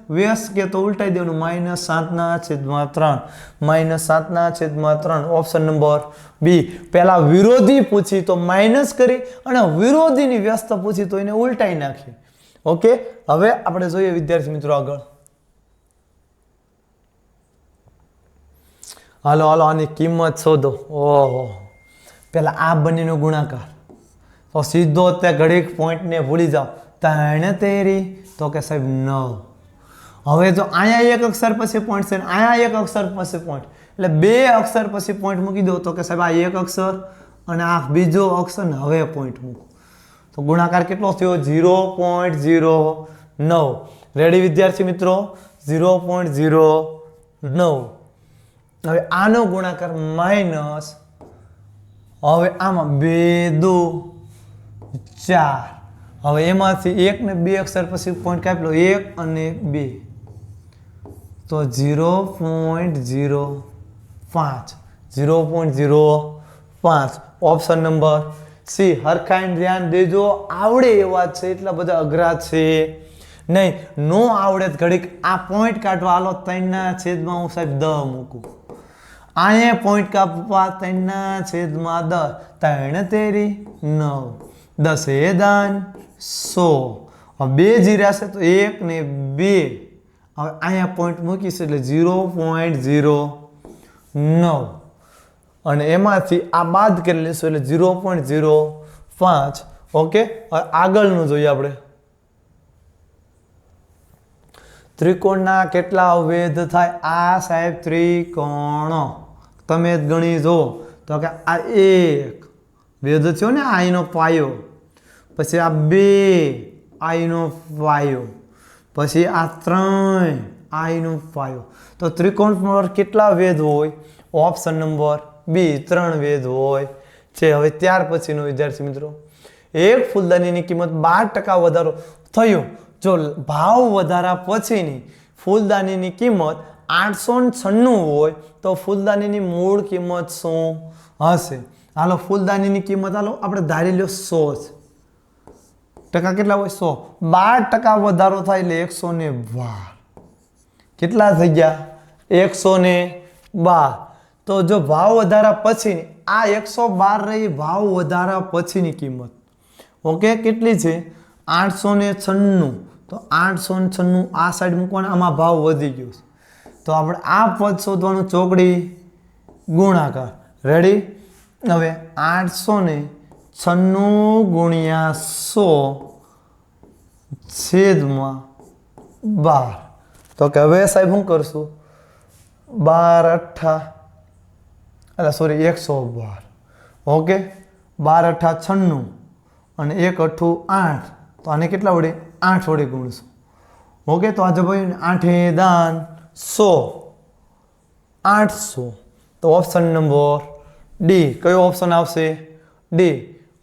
વ્યસ્ત કે તો ઉલટાઈ દેવાનું, -7/3, -7/3. Option number B. પહેલા વિરોધી પૂછી તો માઇનસ કરી, અને વિરોધીની વ્યસ્ત પૂછી તો એને ઉલટાઈ નાખી. ઓકે, હવે આપણે જોઈએ વિદ્યાર્થી મિત્રો આગળ. હાલો આની કિંમત શોધો. ઓહો, પહેલા આ બંનેનો ગુણાકાર, તો સીધો તે ઘડીક પોઈન્ટને ભૂલી જાઓ. 3 તેરી, તો કે સાહેબ 9. હવે જો અહીંયા એક અક્ષર પછી પોઈન્ટ છે, અહીંયા એક અક્ષર પછી પોઈન્ટ, એટલે 2 અક્ષર પછી પોઈન્ટ મૂકી દો, તો કે સાહેબ આ એક અક્ષર અને આ બીજો અક્ષર ને હવે પોઈન્ટ મૂકો, તો ગુણાકાર કેટલો થયો? 0.09. રેડી વિદ્યાર્થી મિત્રો? 0.09. હવે આનો ગુણાકાર માઇનસ, હવે આમાં 2 2 4, હવે એમાંથી 1 ને 2 અક્ષર પછી પોઈન્ટ કાપી લો, 1 અને 2, તો 0.05. 0.05. Option number C. હરખાઈને ધ્યાન દેજો, આવડે એવા છે, એટલા બધા અઘરા છે નહીં. નો આવડે ઘડીક આ પોઈન્ટ કાઢવા, હાલો 3/10 હું સાહેબ 10 મૂકું. અહીંયા પોઈન્ટ કાપવા 3/10 3 તેરી 9 10 દાન 100 હવે બે જીરા છે તો 1 ને 2 હવે અહીંયા પોઈન્ટ મૂકીશું એટલે 0.09 અને એમાંથી આ બાદ કરી લઈશું એટલે 0.05 ઓકે હવે આગળનું જોઈએ આપણે ત્રિકોણના કેટલા અવયવ થાય આ સાહેબ ત્રિકોણ તમે જ ગણી જો તો કે આ એક વેધ થયો ને આઈનો પાયો પછી આ બે આઈનો પાયો પછી આ 3 આઈનો પાયો તો ત્રિકોણ પર કેટલા વેધ હોય ઓપ્શન નંબર બી 3 વેધ હોય છે હવે ત્યાર પછીનો વિદ્યાર્થી મિત્રો એક ફૂલદાનીની કિંમત 12% વધારો થયો જો ભાવ વધારા પછીની ફૂલદાનીની કિંમત 896 હોય તો ફૂલદાનીની મૂળ કિંમત શું હશે હાલો ફૂલદાનીની કિંમત હાલો આપણે ધારી લ્યો 100 છે ટકા કેટલા હોય 100 12% વધારો થાય એટલે 112 કેટલા થઈ ગયા 112 તો જો ભાવ વધારા પછીની આ 112 રહી ભાવ વધારા પછીની કિંમત ઓકે કેટલી છે 896 તો 896 આ સાઈડ મૂકવાના આમાં ભાવ વધી ગયો છે તો આપણે આ પદ શોધવાનું ચોકડી ગુણાકાર રેડી હવે 896 ગુણ્યા 100 છેદમાં 12 તો કે હવે સાહેબ શું કરશું 12 અચ્છા સોરી 112 ઓકે 12 8 96 અને 1 8 8 તો આને કેટલા વડે 8 વડે ગુણશું ઓકે તો આજે ભાઈ 8 દાન 100 800 તો ઓપ્શન નંબર ડી કયો ઓપ્શન આવશે ડી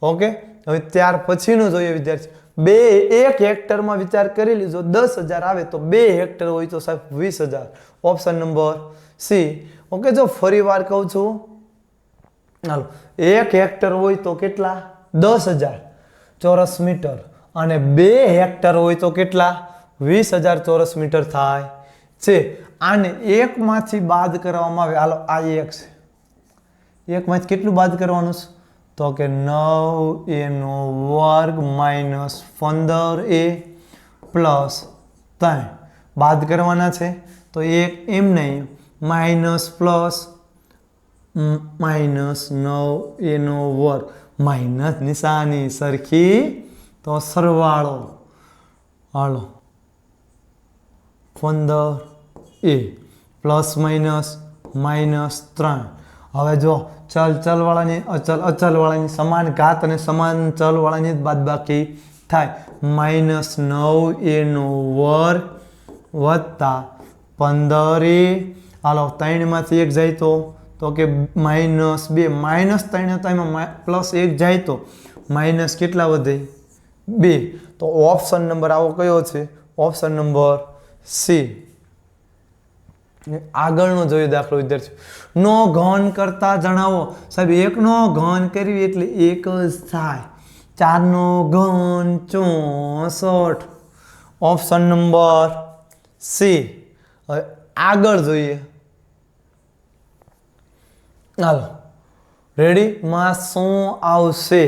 ઓકે હવે ત્યાર પછીનું જોઈએ વિદ્યાર્થી બે એક હેક્ટરમાં વિચાર કરી લીધો 10,000 આવે તો 2 હેક્ટર હોય તો સાહેબ 20,000 ઓપ્શન નંબર સી ઓકે જો ફરી વાર કહું છું હાલો 1 હેક્ટર હોય તો કેટલા 10,000 ચોરસ મીટર અને 2 હેક્ટર હોય તો કેટલા 20,000 ચોરસ મીટર થાય છે આને એકમાંથી બાદ કરવામાં આવે હાલો આ એક છે એકમાંથી કેટલું બાદ કરવાનું છે તો કે 9a નો વર્ગ માઇનસ 15a પ્લસ 3 બાદ કરવાના છે તો એક એમ નહીં માઇનસ પ્લસ માઇનસ 9a નો વર્ગ માઇનસ નિશાની સરખી તો સરવાળો હાલો 15a પ્લસ માઇનસ માઇનસ 3 હવે જો ચલ વાળાની અચલ વાળાની સમાન ઘાત અને સમાન ચલ વાળાની બાદબાકી થાય માઇનસ 9a નો વર્ગ વત્તા 15a હાલો 3 માંથી 1 જાય તો કે માઇનસ 2 માઇનસ 3 હતા એમાં પ્લસ 1 જાય તો માઇનસ કેટલા વધે 2 તો ઓપ્શન નંબર આવો કયો છે ઓપ્શન નંબર સી આગળનો જોઈએ દાખલો વિદ્યાર્થી નો ઘન કરતા જણાવો સાહેબ 1 નો ઘન કરવી એટલે 1 જ થાય 4 નો ઘન 64 ઓપ્શન નંબર સી હવે આગળ જોઈએ હાલો રેડી માં શું આવશે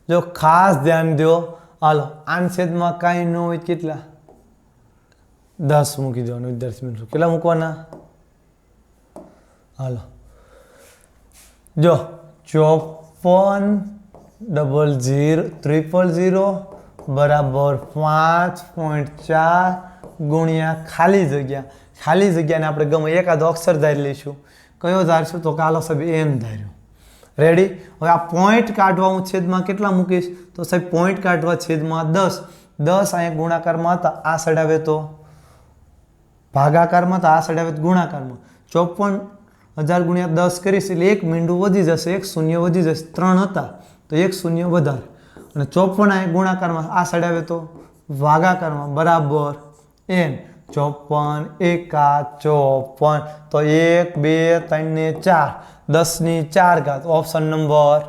જો ખાસ ધ્યાન દો હાલો આન છેદમાં કાંઈ ન હોય કેટલા 10 મૂકી દેવાનું વિદ્યાર્થી મિત્રો કેટલા મૂકવાના હાલો જો 54,000,000 બરાબર 5.4 ગુણ્યા ખાલી જગ્યાને આપણે ગમે એકાદો અક્ષર ધારી લઈશું કયો ધારશું તો કાલો સાહેબ એમ ધાર્યું રેડી હવે આ પોઈન્ટ કાઢવા હું છેદમાં કેટલા મૂકીશ તો સાહેબ પોઈન્ટ કાઢવા છેદમાં 10 અહીંયા ગુણાકારમાં હતા આ સાઈડ આવે તો ભાગાકારમાં તો આ સાઈડ આવે તો ગુણાકારમાં 54,000 ગુણ્યા 10 કરીશ એટલે 1 મીંડું વધી જશે 1 શૂન્ય વધી જશે 3 હતા તો 1 શૂન્ય વધારે અને 54 અહીંયા ગુણાકારમાં આ સાઈડ આવે તો ભાગાકારમાં બરાબર n 54 એકા 54 તો 1 2 3 ને 4 10 ની 4 ઘાત ઓપ્શન નંબર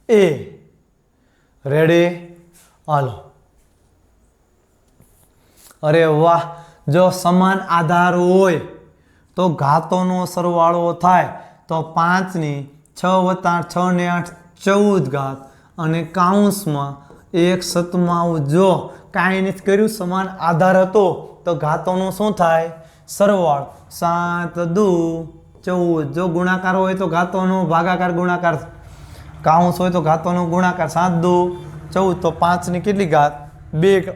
એ રેડી હાલો અરે વાહ જો સમાન આધાર હોય તો ઘાતોનો સરવાળો થાય તો 5 ની 6 વત્તા 6 ને 8 14 ઘાત અને કાઉન્સમાં 1/7 જો કાંઈ નથી કર્યું સમાન આધાર હતો તો ઘાતોનું શું થાય સરવાળો 7 દુ 14 જો ગુણાકાર હોય તો ઘાતોનો ભાગાકાર ગુણાકાર કાઉન્સ હોય તો ઘાતોનો ગુણાકાર 7 દુ 14 તો 5 ની કેટલી ઘાત 2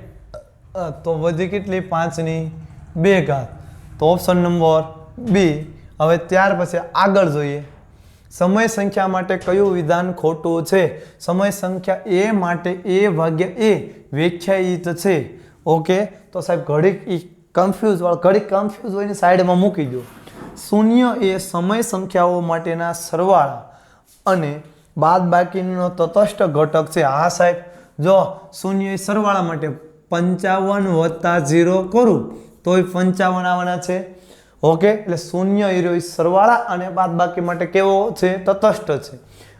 તો વધી કેટલી 5 ની 2 ઘાત તો ઓપ્શન નંબર બી. હવે ત્યાર પછી આગળ જોઈએ સમય સંખ્યા માટે કયું વિધાન ખોટું છે સમય સંખ્યા એ માટે a ભાગ્યા a વ્યાખ્યાયિત છે ઓકે તો સાહેબ ઘડીક કન્ફ્યુઝ હોય ને સાઈડમાં મૂકી દો શૂન્ય એ સમય સંખ્યાઓ માટેના સરવાળા અને બાદબાકીનો તટસ્થ ઘટક છે હા સાહેબ જો શૂન્ય એ સરવાળા માટે 55 વત્તા 0 કરું તોય 55 આવવાના છે ઓકે એટલે શૂન્ય એ સરવાળા અને બાદબાકી માટે કેવો છે તટસ્થ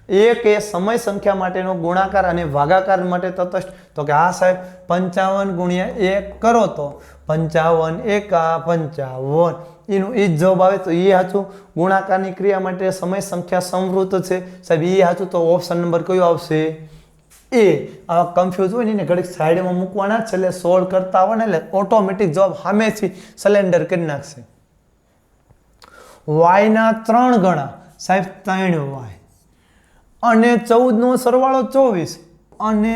છે એક એ સમય સંખ્યા માટેનો ગુણાકાર અને ભાગાકાર માટે તટસ્થ તો કે હા સાહેબ 55 ગુણ્યા 1 કરો તો 55 એકા 55 એનું એ જ જવાબ આવે તો એ સાચું ગુણાકારની ક્રિયા માટે સમય સંખ્યા સમૃદ્ધ છે સાહેબ એ સાચું તો ઓપ્શન નંબર કયો આવશે એ આવા કન્ફ્યુઝ હોય ને ઘડીક સાઈડમાં મૂકવાના છે એટલે સોલ્વ કરતા આવે ને એટલે ઓટોમેટિક જવાબ સામેથી સિલેન્ડર કરી નાખશે y ના 3 ગણા સાહેબ 3y અને 14 નો સરવાળો 24 અને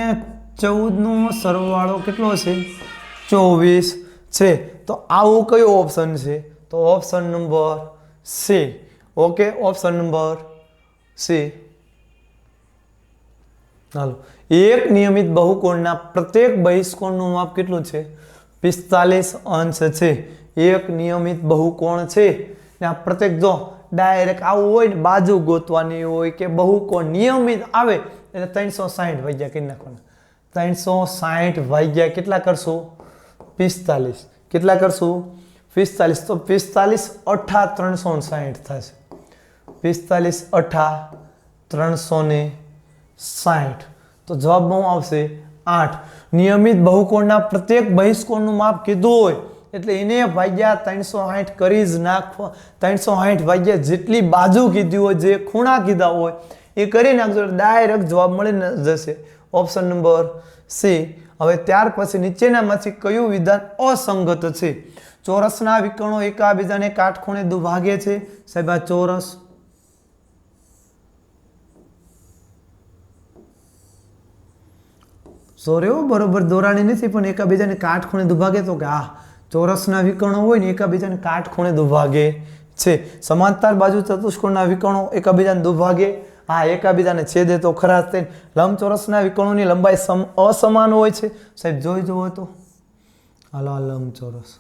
14 નો સરવાળો કેટલો છે 24 છે તો આવું કયો ઓપ્શન છે તો option number C okay option number C ચાલો એક નિયમિત બહુકોણના પ્રત્યેક બહિષ્કોણનું માપ કેટલું છે 45 અંશ છે એક નિયમિત બહુકોણ છે ને આ પ્રત્યેક જો ડાયરેક્ટ આવું હોય ને બાજુ ગોતવાની હોય કે બહુકોણ નિયમિત આવે એટલે 360 ભાગ્યા કરી નાખવાના 360 ભાગ્યા કેટલા કરશું 45 કેટલા કરશું 45 તો 45 અઠા 360 થશે 45 અઠા 360 તો જવાબમાં આવશે 8 નિયમિત બહુકોણના પ્રત્યેક બહિષ્કોણનું માપ કીધું હોય એટલે એને ભાગ્યા 360 કરી જ નાખવા 360 ભાગ્યા જેટલી બાજુ કીધી હોય જે ખૂણા કીધા હોય એ કરી નાખજો ડાયરેક્ટ જવાબ મળી જશે ઓપ્શન નંબર સી. હવે ત્યાર પછી નીચેનામાંથી કયું વિધાન અસંગત છે ચોરસના વિકર્ણો એકાબીજાને કાટખૂણે દુભાગે છે સાહેબ આ ચોરસ સોરેઓ બરોબર દોરાણી નથી પણ એકાબીજાને કાટખૂણે દુભાગે તો કે આ ચોરસના વિકર્ણો હોય ને એકાબીજાને કાટખૂણે દુભાગે છે સમાંતર બાજુ ચતુષ્કોણના વિકર્ણો એકાબીજાને દુભાગે હા એકાબીજાને છેદે તો ખરા થઈને લંબચોરસના વિકર્ણોની લંબાઈ અસમાન હોય છે સાહેબ જોઈ જુઓ તો હાલો આ લંબચોરસ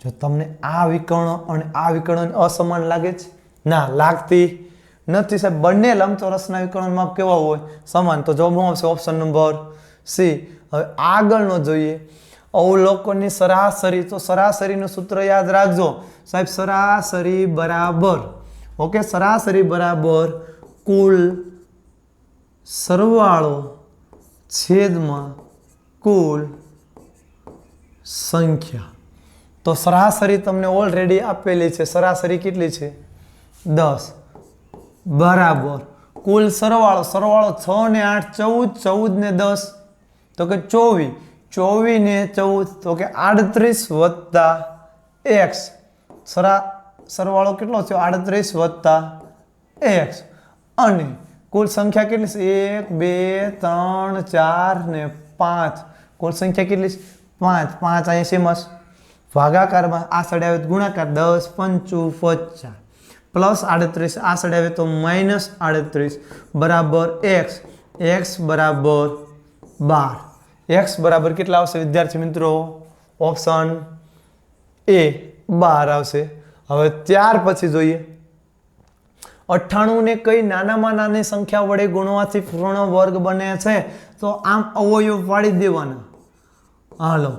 જો તમને આ વિકર્ણો અને આ વિકર્ણો અસમાન લાગે છે ના લાગતી નથી સાહેબ બંને લંબચોરસના વિકર્ણોનું માપ કેવા હોય સમાન તો જવાબ આવશે ઓપ્શન નંબર સી. હવે આગળનો જોઈએ અવલોકનની સરાસરી તો સરાસરીનું સૂત્ર યાદ રાખજો સાહેબ સરાસરી બરાબર ઓકે સરાસરી બરાબર કુલ સરવાળો છેદમાં કુલ સંખ્યા તો સરાસરી તમને ઓલરેડી આપેલી છે સરાસરી કેટલી છે 10 બરાબર કુલ સરવાળો 6 ને 8 14 14 ને 10 તો કે 24 ને 14 તો કે 38 વત્તા x સરવાળો કેટલો છે 38 વત્તા x અને કુલ સંખ્યા કેટલી છે 1 2 3 4 ને 5 કુલ સંખ્યા કેટલી છે 5 5 અહીંયા સેમસ ભાગાકારમાં આ સાઈડ આવે તો ગુણાકાર 10 5 50 પ્લસ 38 આ સાઈડ આવે તો માઇનસ 38 બરાબર x બરાબર 12 x બરાબર કેટલા આવશે વિદ્યાર્થી મિત્રો ઓપ્શન એ 12 આવશે. હવે ત્યાર પછી જોઈએ 98 ને કઈ નાનામાં નાની સંખ્યા વડે ગુણવાથી પૂર્ણ વર્ગ બને છે તો આમ અવયવ પાડી દેવાના હાલો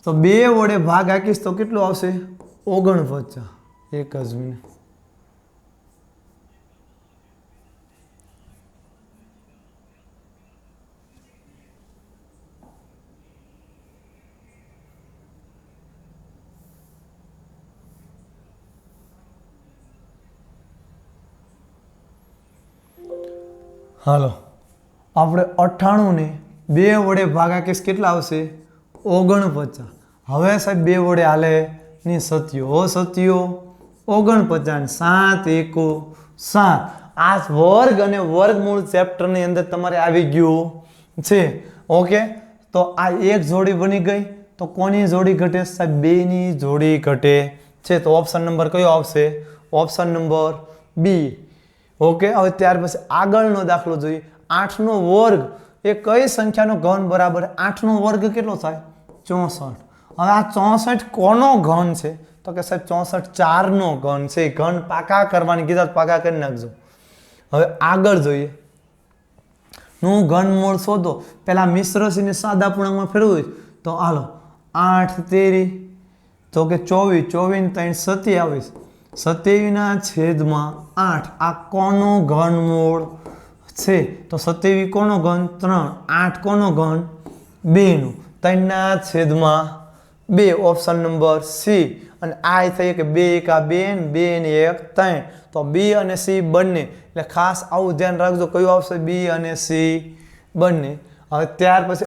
તો 2 વડે ભાગ આકીશ તો કેટલું આવશે 49 એક જ મિનિટ હાલો આપણે 98 ને 2 વડે ભાગાકીશ કેટલા આવશે 49. હવે સાહેબ 2 વડે હાલે ની સત્યો સત્યો 49 7 1 7. આ વર્ગ અને વર્ગમૂળ ચેપ્ટરની અંદર તમારે આવી ગયું છે. ઓકે, તો આ એક જોડી બની ગઈ. તો કોની જોડી ઘટે સાહેબ 2 ની જોડી ઘટે છે. તો ઓપ્શન નંબર કયો આવશે? ઓપ્શન નંબર બી. ઓકે, હવે ત્યાર પછી આગળનો દાખલો જોઈએ. 8 નો વર્ગ એ કઈ સંખ્યાનો ઘન બરાબર? 8 નો વર્ગ કેટલો થાય? 64. હવે આ 64 કોનો ઘન છે? તો કે સાહેબ 64 4 નો ઘન છે. ઘન પાકા કરવાની કીધા પાકા કરી નાખજો. હવે આગળ જોઈએ. નું ઘનમૂળ શોધો. પહેલા મિશ્ર રાશિને સાદા પૂર્ણાંકમાં ફેરવવું તો હાલો 8 તેરી તો કે 24 24 3 27 27 ના છેદમાં 8. આ કોનો ઘનમૂળ છે? તો 27 કોનો ઘન? 3. 8 કોનો ઘન? 2 નો. 3 ના છેદમાં 2. Option number C. અને આ થઈ કે 2 1 2 2 ને 1 3. તો બી અને સી બંને. એટલે ખાસ આવું ધ્યાન રાખજો કયું આવશે? બી અને સી બંને. હવે ત્યાર પછી